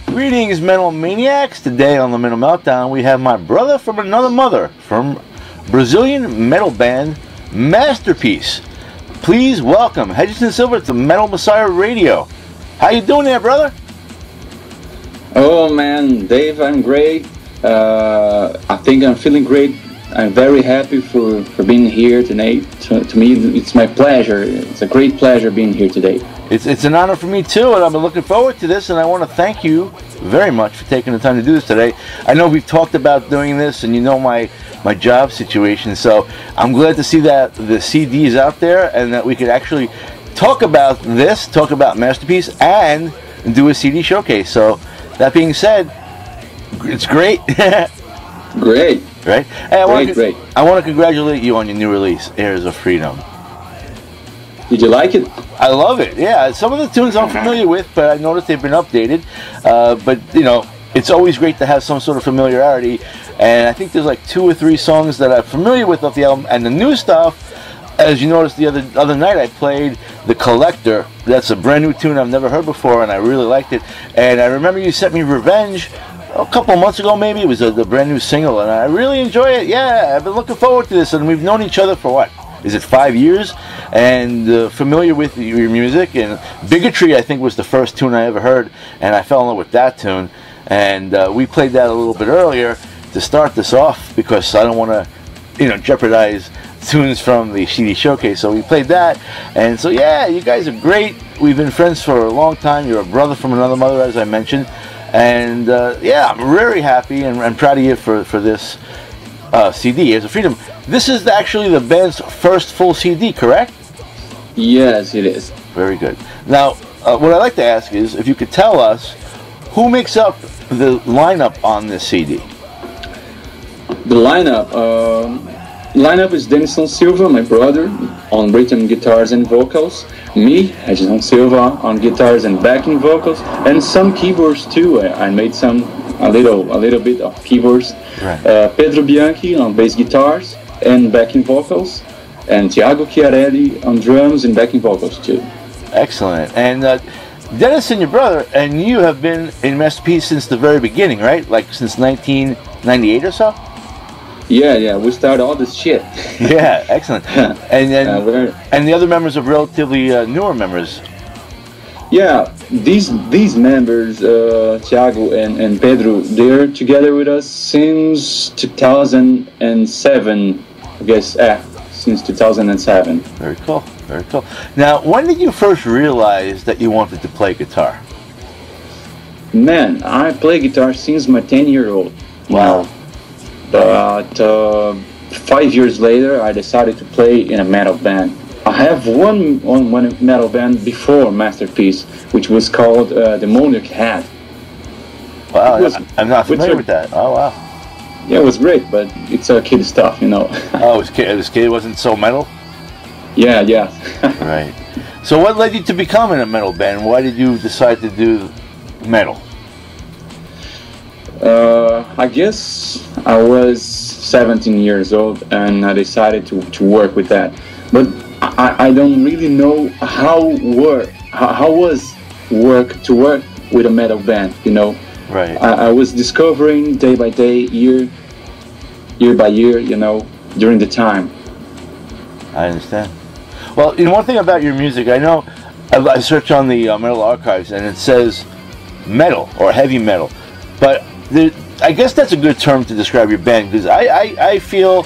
Greetings, Mental Maniacs. Today on the Mental Meltdown, we have my brother from another mother, from Brazilian metal band Masterpiece. Please welcome Hedgerton Silver to Metal Messiah Radio. How you doing there, brother? Oh man, Dave, I'm great. I think I'm feeling great. I'm very happy for being here tonight. To me, it's my pleasure. It's a great pleasure being here today. It's an honor for me too, and I've been looking forward to this, and I want to thank you very much for taking the time to do this today. I know we've talked about doing this, and you know my job situation, so I'm glad to see that the CD is out there and that we could actually talk about this, talk about Masterpiece, and do a CD showcase. So that being said, it's great. Great. Right? And Great. I want to congratulate you on your new release, Heirs of Freedom. Did you like it? I love it. Yeah, some of the tunes I'm familiar with, but I noticed they've been updated. But you know, it's always great to have some sort of familiarity. And I think there's like 2 or 3 songs that I'm familiar with off the album, and the new stuff. As you noticed the other night, I played The Collector. That's a brand new tune I've never heard before, and I really liked it. And I remember you sent me Revenge a couple of months ago, maybe. It was the brand new single, and I really enjoy it. Yeah, I've been looking forward to this, and we've known each other for what? Is it 5 years? And familiar with your music. And Bigotry, I think, was the first tune I ever heard, and I fell in love with that tune. And we played that a little bit earlier to start this off because I don't want to, jeopardize tunes from the CD showcase. So we played that, and so yeah, you guys are great. We've been friends for a long time. You're a brother from another mother, as I mentioned. And yeah, I'm very happy and proud of you for this CD, Heirs of Freedom. This is actually the band's first full CD, correct? Yes, it is. Very good. Now, what I'd like to ask is if you could tell us who makes up the lineup on this CD. The lineup is Denison Silva, my brother, on rhythm guitars and vocals. Me, Hedgerton Silva, on guitars and backing vocals, and some keyboards too. I made a little bit of keyboards. Right. Pedro Bianchi on bass guitars and backing vocals, and Thiago Chiarelli on drums and backing vocals too. Excellent. And Denison, your brother, and you have been in Masterpiece since the very beginning, right? Like since 1998 or so? Yeah, we started all this shit. Yeah, excellent. And the other members are relatively newer members. Yeah, these members, Thiago and Pedro, they're together with us since 2007, I guess. Since 2007. Very cool, very cool. Now, when did you first realize that you wanted to play guitar? Man, I play guitar since my 10-year-old. Wow. But 5 years later, I decided to play in a metal band. I have one metal band before Masterpiece, which was called Demonic Hat. Wow, I'm not familiar with that. Oh, wow. Yeah, it was great, but it's kid stuff, Oh, this kid wasn't so metal? Yeah. Right. So what led you to becoming a metal band? Why did you decide to do metal? I guess I was 17 years old and I decided to work with that. But I don't really know how was work to work with a metal band, Right. I was discovering day by day, year by year, during the time. I understand. Well, one thing about your music, I know I searched on the Metal Archives and it says metal or heavy metal, but I guess that's a good term to describe your band because I feel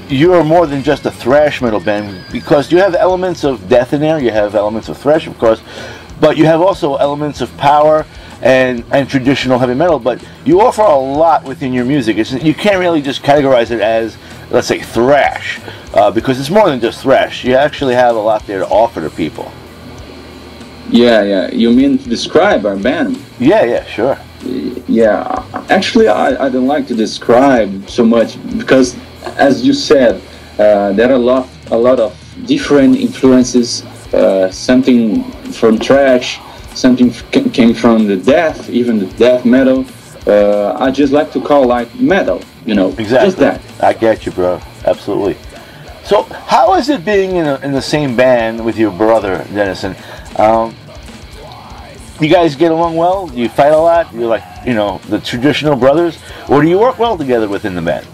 you're more than just a thrash metal band because you have elements of death in there, you have elements of thrash, of course, but you have also elements of power and traditional heavy metal, but you offer a lot within your music. You can't really just categorize it as, let's say, thrash, because it's more than just thrash. You actually have a lot there to offer to people. Yeah. You mean to describe our band? Yeah, sure. Yeah, actually, I don't like to describe so much because, as you said, there are a lot of different influences. Something from thrash, something came from the death, even the death metal. I just like to call like metal, Exactly. Just that. I get you, bro. Absolutely. So, how is it being in the same band with your brother, Denison? you guys get along well? Do you fight a lot? You're like, you know, the traditional brothers? Or do you work well together within the band?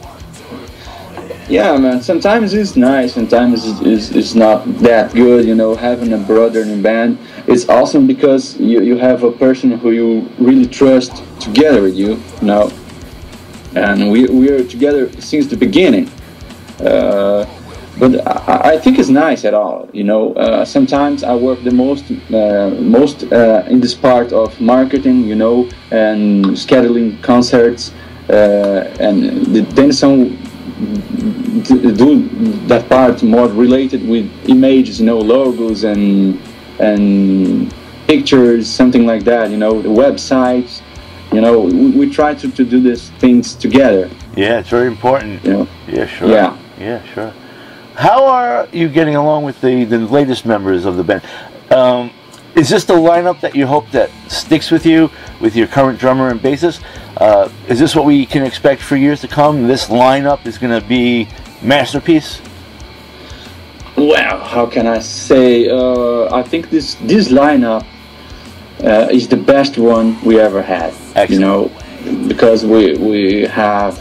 Yeah, man. Sometimes it's nice. Sometimes it's not that good. You know, having a brother in a band. It's awesome because you have a person who you really trust together with you. You know, and we are together since the beginning. But I think it's nice at all. You know, sometimes I work the most in this part of marketing. You know, and scheduling concerts, and then some. Do that part more related with images, you know, logos and pictures, something like that, you know, the websites, you know, we try to do these things together. Yeah, it's very important. You know? Yeah, sure. Yeah, sure. How are you getting along with the latest members of the band? Is this the lineup that you hope that sticks with you, with your current drummer and bassist? Is this what we can expect for years to come? This lineup is going to be masterpiece? Well, how can I say? I think this lineup is the best one we ever had. Excellent. You know, because we have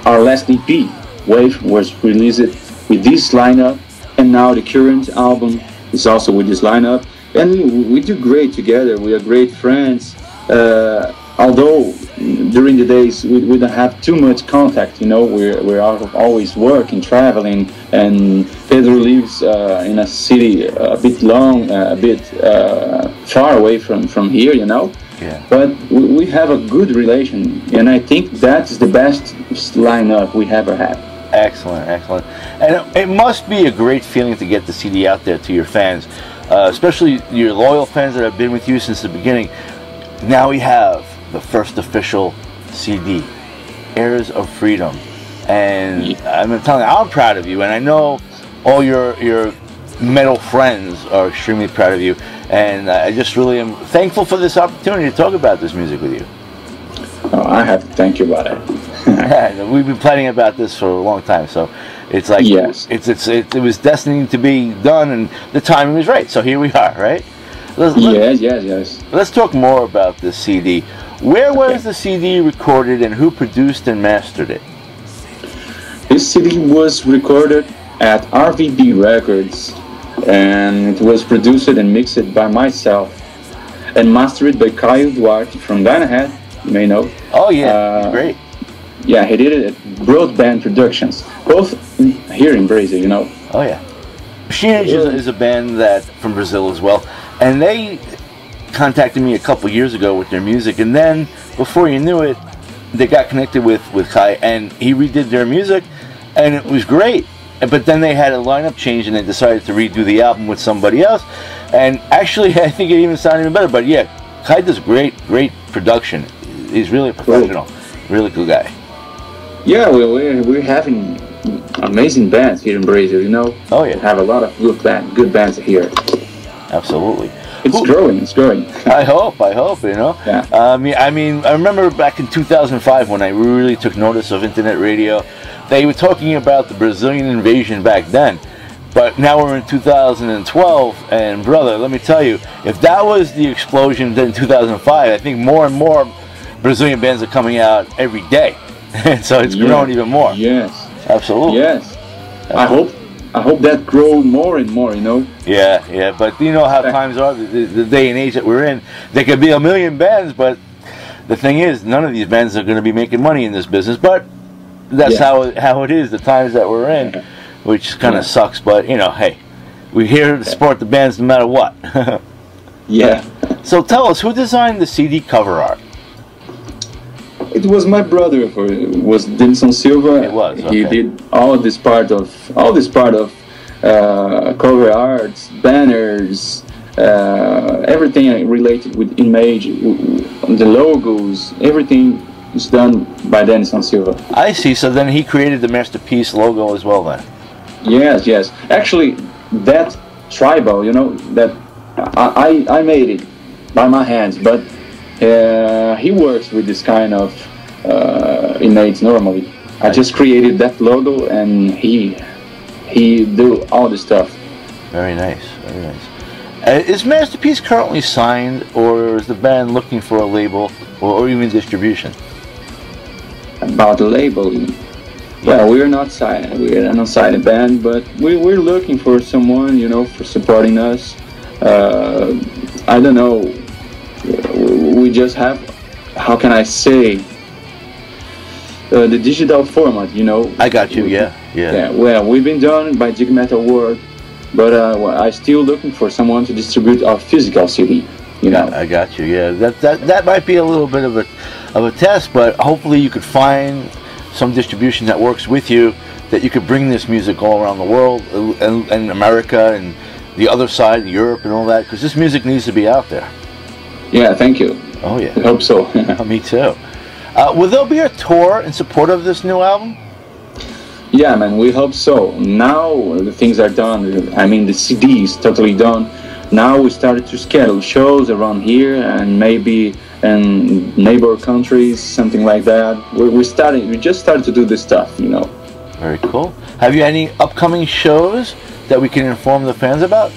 our last EP, Wave, was released with this lineup, and now the current album is also with this lineup, and we do great together. We are great friends. Although during the days we don't have too much contact, you know, we're always working, traveling, and Pedro lives in a city a bit far away from here, you know. Yeah. But we have a good relation, and I think that's the best lineup we ever had. Excellent, excellent. And it must be a great feeling to get the CD out there to your fans, especially your loyal fans that have been with you since the beginning. Now we have the first official CD, Heirs of Freedom. And I'm telling you, I'm proud of you, and I know all your metal friends are extremely proud of you. And I just really am thankful for this opportunity to talk about this music with you. Oh, I have to thank you about it. We've been planning about this for a long time, so it's like yes. It was destined to be done, and the timing was right. So here we are, right? Yes. Let's talk more about this CD. Where was the CD recorded, and who produced and mastered it? This CD was recorded at RVB Records, and it was produced and mixed by myself, and mastered by Caio Duarte from Dynahead, you may know. Oh yeah, great. Yeah, he did it at Broadband Productions, both here in Brazil, you know. Oh yeah. Machinage is a band that from Brazil as well, and they contacted me a couple years ago with their music, and then before you knew it, they got connected with Kai, and he redid their music, and it was great. But then they had a lineup change, and they decided to redo the album with somebody else, and actually I think it even sounded even better. But yeah, Kai does great production. He's really a professional, really cool guy. Yeah, we're having amazing bands here in Brazil, you know. Oh yeah, we have a lot of good bands here. Absolutely. It's growing. I hope, you know. Yeah. I mean, I remember back in 2005 when I really took notice of internet radio. They were talking about the Brazilian invasion back then, but now we're in 2012, and brother, let me tell you, if that was the explosion in 2005, I think more and more Brazilian bands are coming out every day, and so it's grown even more. Yes. Absolutely. Yes. I hope that grow more and more, you know. Yeah, but you know how times are, the day and age that we're in. There could be a million bands, but the thing is, none of these bands are going to be making money in this business. But that's how it is, the times that we're in, which kind of sucks. But you know, hey, we're here to support the bands no matter what. Yeah. So tell us, who designed the CD cover art? It was my brother, was Denison Silva. It was. Okay. He did all this part of cover arts, banners, everything related with image, the logos, everything is done by Denison Silva. I see. So then he created the Masterpiece logo as well, then. Yes. Actually, that tribal, you know, that I made it by my hands, but he works with this kind of images normally. I just created that logo, and he do all the stuff. Very nice, very nice. Is Masterpiece currently signed, or is the band looking for a label or even distribution? About the label, well, we're not signed. We're an unsigned band, but we're looking for someone, you know, for supporting us. I don't know. We just have, how can I say, the digital format, you know. I got you. Yeah. Well, we've been done by Dig Metal World, but I'm still looking for someone to distribute our physical CD. You know. I got you. Yeah, that might be a little bit of a test, but hopefully you could find some distribution that works with you, that you could bring this music all around the world, and America and the other side, Europe and all that, because this music needs to be out there. Yeah, thank you. Oh yeah, I hope so. Me too. Will there be a tour in support of this new album? Yeah, man, we hope so. Now the things are done. I mean, the CD is totally done. Now we started to schedule shows around here and maybe in neighbor countries, something like that. We just started to do this stuff, you know. Very cool. Have you any upcoming shows that we can inform the fans about?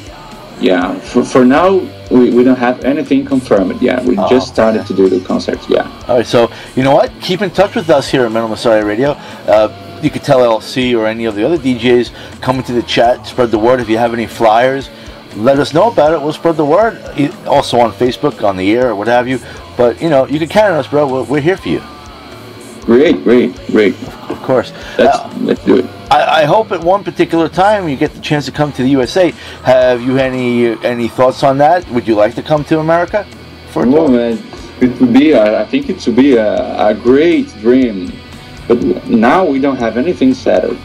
Yeah, for now, we don't have anything confirmed yet. We just started to do the concerts, yeah. All right, so you know what? Keep in touch with us here at Metal Messiah Radio. You could tell LC or any of the other DJs, come into the chat, spread the word. If you have any flyers, let us know about it. We'll spread the word. Also on Facebook, on the air, or what have you. But, you know, you can count on us, bro. We're here for you. Great. Of course. Let's do it. I hope at one particular time you get the chance to come to the USA. Have you any thoughts on that? Would you like to come to America for a tour? Man, it would be. I think it would be a great dream. But now we don't have anything settled.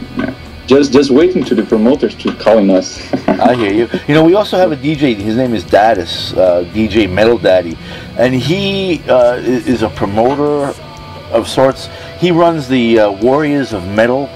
Just waiting to the promoters to calling us. I hear you. You know, we also have a DJ. His name is Dadis, DJ Metal Daddy, and he is a promoter of sorts. He runs the Warriors of Metal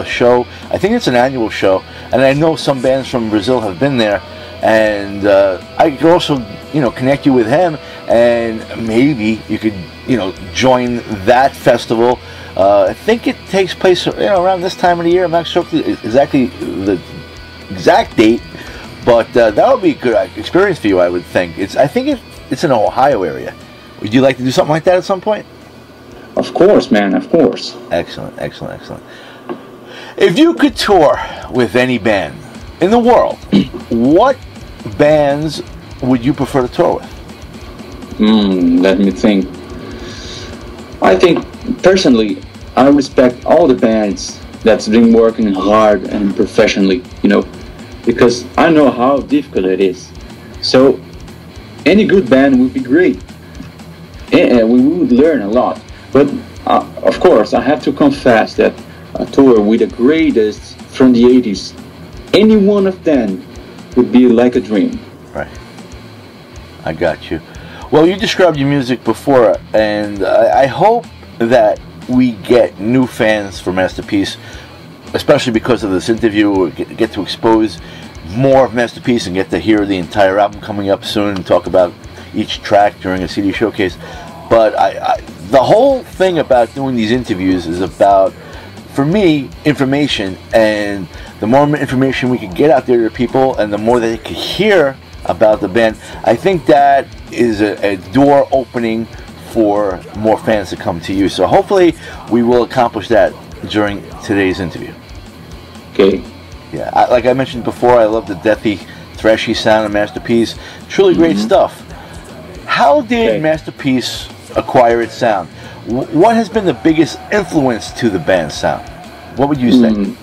show. I think it's an annual show, and I know some bands from Brazil have been there. And I could also, you know, connect you with him, and maybe you could, you know, join that festival. I think it takes place, you know, around this time of the year. I'm not sure exactly the exact date, but that would be a good experience for you, I would think. I think it's in the Ohio area. Would you like to do something like that at some point? Of course, man. Of course. Excellent. If you could tour with any band in the world, what bands would you prefer to tour with? Let me think. I think, personally, I respect all the bands that's been working hard and professionally, you know, because I know how difficult it is. So, any good band would be great. And we would learn a lot. But, of course, I have to confess that a tour with the greatest from the 80s, any one of them would be like a dream. Right. I got you. Well, you described your music before, and I hope that we get new fans for Masterpiece, especially because of this interview. We'll get to expose more of Masterpiece and get to hear the entire album coming up soon and talk about each track during a CD showcase. But the whole thing about doing these interviews is about, for me, information, and the more information we can get out there to people and the more they can hear about the band, I think that is a door opening for more fans to come to you. So hopefully we will accomplish that during today's interview. Okay. Yeah, like I mentioned before, I love the deathy, thrashy sound of Masterpiece. Truly great stuff. How did Masterpiece acquire its sound? What has been the biggest influence to the band's sound? What would you say?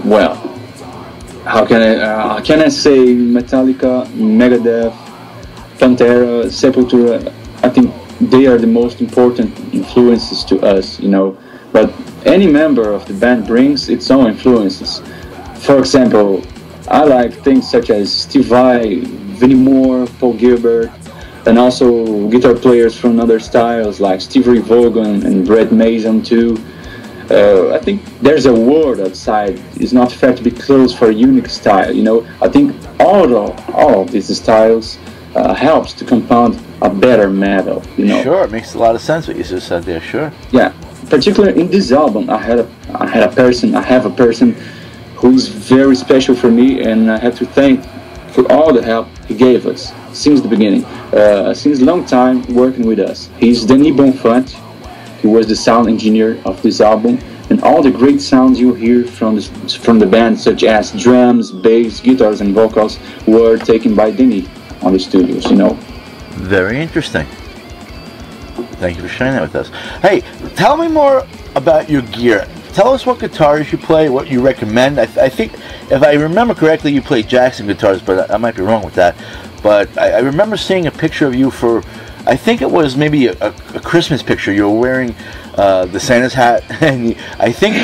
Well, how can I say Metallica, Megadeth, Pantera, Sepultura? I think they are the most important influences to us, you know. But any member of the band brings its own influences. For example, I like things such as Steve Vai, Vinnie Moore, Paul Gilbert, and also guitar players from other styles like Steve Ray Vaughan and Brett Mason too. I think there's a world outside. It's not fair to be closed for a unique style, you know. I think all of these styles helps to compound a better metal, you know. Sure, it makes a lot of sense what you just said there. Sure. Yeah, particularly in this album, I have a person who's very special for me, and I have to thank for all the help he gave us since the beginning, since a long time working with us. He's Denis Bonfant. He was the sound engineer of this album, and all the great sounds you hear from the band, such as drums, bass, guitars, and vocals, were taken by Denis on the studios. You know. Very interesting. Thank you for sharing that with us. Hey, tell me more about your gear. Tell us what guitars you play, what you recommend. I think, if I remember correctly, you play Jackson guitars, but I might be wrong with that. But I remember seeing a picture of you for, I think it was maybe a Christmas picture. You were wearing the Santa's hat, and I think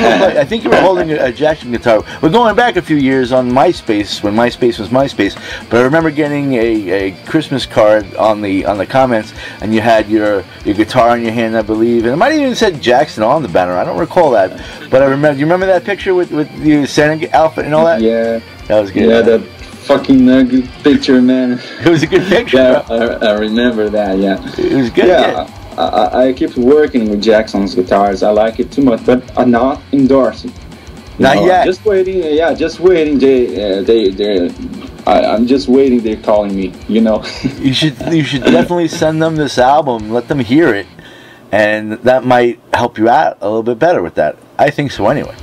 you were holding a Jackson guitar. We're going back a few years on MySpace, when MySpace was MySpace. But I remember getting a Christmas card on the comments, and you had your guitar in your hand, I believe, and it might have even said Jackson on the banner. I don't recall that, but I remember. Do you remember that picture with the Santa outfit and all that? Yeah, that was good. Yeah, that fucking good picture, man. It was a good picture. Yeah, I remember that. Yeah, it was good. Yeah. I keep working with Jackson's guitars. I like it too much, but I'm not endorsing. Not yet. Just waiting. Yeah, just waiting. I'm just waiting. They're calling me. You know. You should definitely send them this album. Let them hear it, and that might help you out a little bit better with that. I think so, anyway.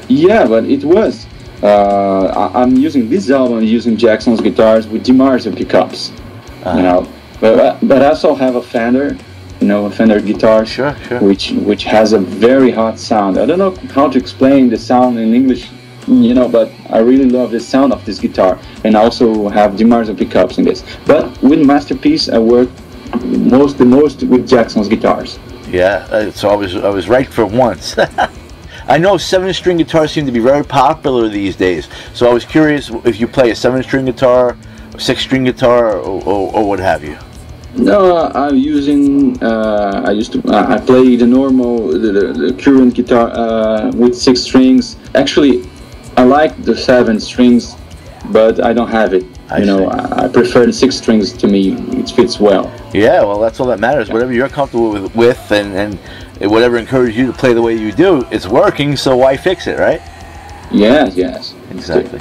Yeah, but it was. I'm using this album using Jackson's guitars with DiMarzio pickups. You know, but I also have a Fender. You know, a Fender guitar, sure. which has a very hot sound. I don't know how to explain the sound in English, you know, but I really love the sound of this guitar, and I also have DiMarzio pickups in this. But with Masterpiece, I work the most with Jackson's guitars. Yeah, so I was right for once. I know 7-string guitars seem to be very popular these days, so I was curious if you play a 7-string guitar, a 6-string guitar, or what have you. No, I'm using. I play the normal, the current guitar with 6 strings. Actually, I like the 7 strings, but I don't have it. I prefer the 6 strings. To me, it fits well. Yeah, well, that's all that matters. Yeah. Whatever you're comfortable with, and whatever encourages you to play the way you do, it's working. So why fix it, right? Yes. Exactly.